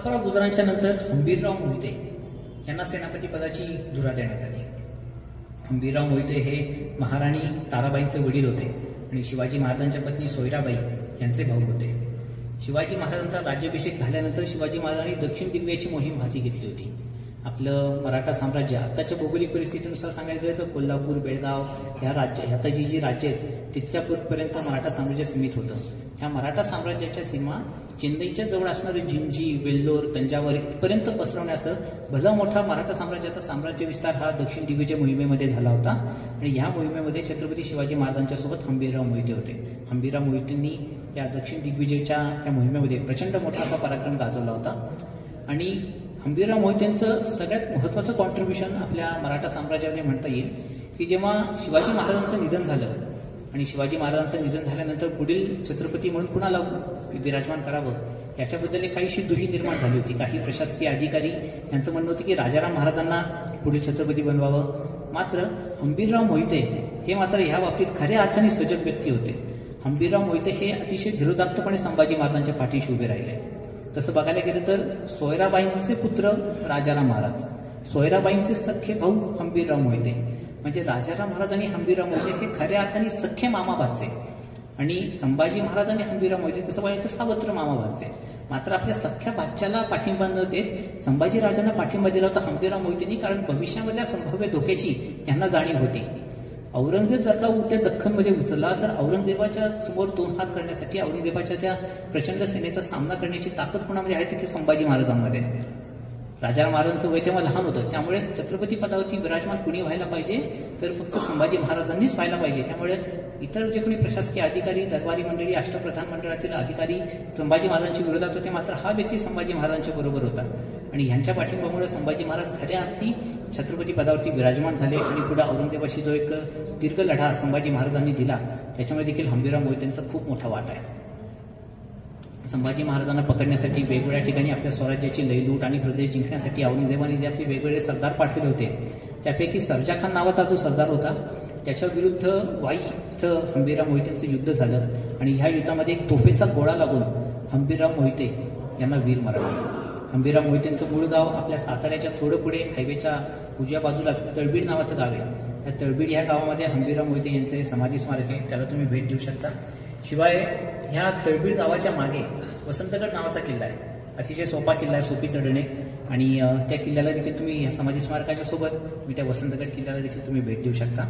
प्रतापराव गुजरांच्या नंतर हंबीरराव मोहिते यांना सेनापती पदाची धुरा देण्यात आली। हंबीरराव मोहिते हे महाराणी ताराबाईंचे वडील होते आणि शिवाजी महाराजांच्या पत्नी सोयराबाई यांचे भाऊ होते। शिवाजी महाराजांचा राज्याभिषेक झाल्यानंतर शिवाजी महाराजांनी दक्षिण दिग्विजयाची मोहीम हाती घेतली होती। आपलं मराठा साम्राज्य आताच्या भौगोलिक परिस्थितीनुसार सांगायला गेलं तर कोल्हापूर, बेळगाव या आताची जी राज्य आहेत तितक्या पूर्वीपर्यंत मराठा साम्राज्य सीमित होतं। त्या मराठा साम्राज्याच्या सीमा चेन्नईच्या जवळ असणारे जिंजी, वेल्लोर, तंजावर इथपर्यंत पसरवण्याचं भला मोठा मराठा साम्राज्याचा साम्राज्य विस्तार हा दक्षिण दिग्विजय मोहिमेमध्ये झाला होता आणि या मोहिमेमध्ये छत्रपती शिवाजी महाराजांच्या सोबत हंबीरराव मोहिते होते। हंबीरराव मोहितेंनी या दक्षिण दिग्विजयच्या या मोहिमेमध्ये प्रचंड मोठा असा पराक्रम गाजवला होता आणि हंबीरराव मोहितेंचं सगळ्यात महत्त्वाचं कॉन्ट्रीब्युशन आपल्या मराठा साम्राज्यामध्ये म्हणता येईल की जेव्हा शिवाजी महाराजांचं निधन झालं आणि शिवाजी महाराजांचं निधन झाल्यानंतर पुढील छत्रपती म्हणून कुणाला विराजमान करावं याच्याबद्दल एक काहीशी दुही निर्माण झाली होती। काही प्रशासकीय अधिकारी यांचं म्हणणं होतं की राजाराम महाराजांना पुढील छत्रपती बनवावं। मात्र हंबीरराव मोहिते हे मात्र ह्या बाबतीत खऱ्या अर्थाने सजग व्यक्ती होते। हंबीरराव मोहिते हे अतिशय धीरोदात्तपणे संभाजी महाराजांच्या पाठीशी उभे राहिले। तसं बघायला गेलं तर सोयराबाईंचे पुत्र राजाराम महाराज, सोयराबाईंचे सख्खे भाऊ हंबीरराव मोहिते, म्हणजे राजाराम महाराज आणि हंबीरराव मोहिते हे खऱ्या अर्थाने सख्खे मामाभाचे आणि संभाजी महाराज आणि हंबीरराव मोहिते तसं पाहिजे तर सावत्र मामाभाचे। मात्र आपल्या सख्ख्या भाच्याला पाठिंबा न देत संभाजी राजांना पाठिंबा दिला होता हंबीरराव मोहितेंनी, कारण भविष्यामधल्या संभाव्य धोक्याची यांना जाणीव होती। औरंगजेब जर का उलट्या दख्खनमध्ये उचलला तर औरंगजेबाच्या समोर दोन हात करण्यासाठी औरंगजेबाच्या त्या प्रचंड सेनेचा सामना करण्याची ताकद कोणामध्ये आहे की संभाजी महाराजांमध्ये। राजाराम महाराजांचं वय तेव्हा लहान होतं, त्यामुळे छत्रपती पदावरती विराजमान कुणी व्हायला पाहिजे तर फक्त संभाजी महाराजांनीच व्हायला पाहिजे। त्यामुळे इतर जे कोणी प्रशासकीय अधिकारी, दरबारी मंडळी, अष्टप्रधान मंडळातील अधिकारी संभाजी महाराजांच्या विरोधात होते, मात्र हा व्यक्ती संभाजी महाराजांच्या बरोबर होता आणि ह्यांच्या पाठिंब्यामुळे संभाजी महाराज खऱ्या अर्थी छत्रपती पदावरती विराजमान झाले आणि पुढे औरंगजेबाशी जो एक दीर्घ लढा संभाजी महाराजांनी दिला त्याच्यामध्ये देखील हंबीरराव मोहितेंचा खूप मोठा वाटा आहे। संभाजी महाराजांना पकडण्यासाठी वेगवेगळ्या ठिकाणी आपल्या स्वराज्याची लयलूट आणि प्रदेश जिंकण्यासाठी औरंगजेबाने जे आपले वेगवेगळे सरदार पाठवले होते त्यापैकी सर्जा खान नावाचा जो सरदार होता त्याच्या विरुद्ध वाई इथं हंबीरराव मोहितेंचं युद्ध झालं आणि ह्या युद्धामध्ये एक तोफेचा गोळा लागून हंबीरराव मोहिते यांना वीर मरण। हंबीरराव मोहितेंचं मूळ गाव आपल्या साताऱ्याच्या थोडं पुढे हायवेच्या उजव्या बाजूलाच तळबीड नावाचं गाव आहे। त्या तळबीड ह्या गावामध्ये हंबीरराव मोहिते यांचे समाधी स्मारक आहे, त्याला तुम्ही भेट देऊ शकता। शिवाय ह्या तळबीड गावाच्या मागे वसंतगड नावाचा किल्ला आहे, अतिशय सोपा किल्ला आहे, सोपी चढणे आणि त्या किल्ल्याला देखील तुम्ही या समाधी स्मारकाच्या सोबत त्या वसंतगड किल्ल्याला देखील तुम्ही भेट देऊ शकता।